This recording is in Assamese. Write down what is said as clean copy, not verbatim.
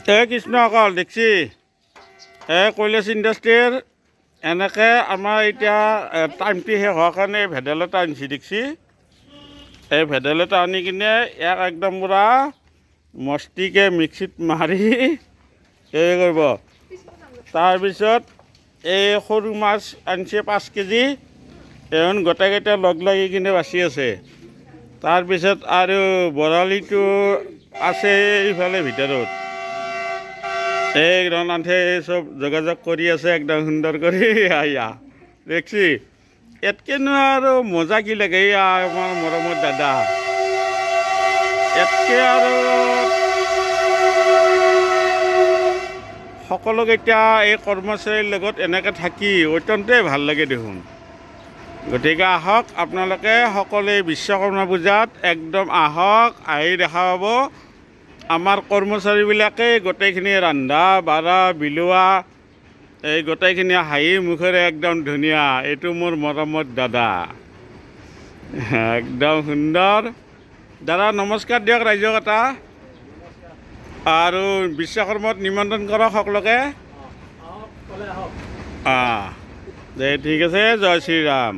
কৃষ্ণ অকল দেখছি কৈলাশ ইণ্ডাষ্ট্ৰীৰ এনেকৈ আমাৰ এতিয়া টাইমটো শেষ হোৱাৰ কাৰণে ভেদাইলতা আনিছি দেখছি এই ভেদাইলতা আনি কিনে ইয়াক একদম পূৰা মস্তিকৈ মিক্সিত মাৰি এই কৰিব তাৰপিছত এই সৰু মাছ আনিছে 5 কেজি এখন গোটেইকেইটা লগ লাগি কিনে বাচি আছে তাৰপিছত আৰু বৰালিটো আছে এইফালে ভিতৰত একদম আনঠে সব যোগাযোগ কৰি আছে একদম সুন্দৰ কৰি আয়া দেখছি এতকেনো আৰু মজা কি লাগে আমাৰ মৰমৰ দাদা এতকে আৰু সকলোকেইটা এই কৰ্মচাৰীৰ লগত এনেকৈ থাকি অত্যন্তই ভাল লাগে দেখোন গতিকে আহক আপোনালোকে সকলোৱে বিশ্বকৰ্মা পূজাত একদম আহক আহি দেখা পাব আমাৰ কৰ্মচাৰীবিলাকে গোটেইখিনি ৰন্ধা বাঢ়া বিলোৱা এই গোটেইখিনি হাঁহি মুখেৰে একদম ধুনীয়া এইটো মোৰ মৰমৰ দাদা একদম সুন্দৰ দাদা নমস্কাৰ দিয়ক ৰাইজক এটা আৰু বিশ্বকৰ্মাত নিমন্ত্ৰণ কৰক সকলোকে দে ঠিক আছে জয় শ্ৰীৰাম।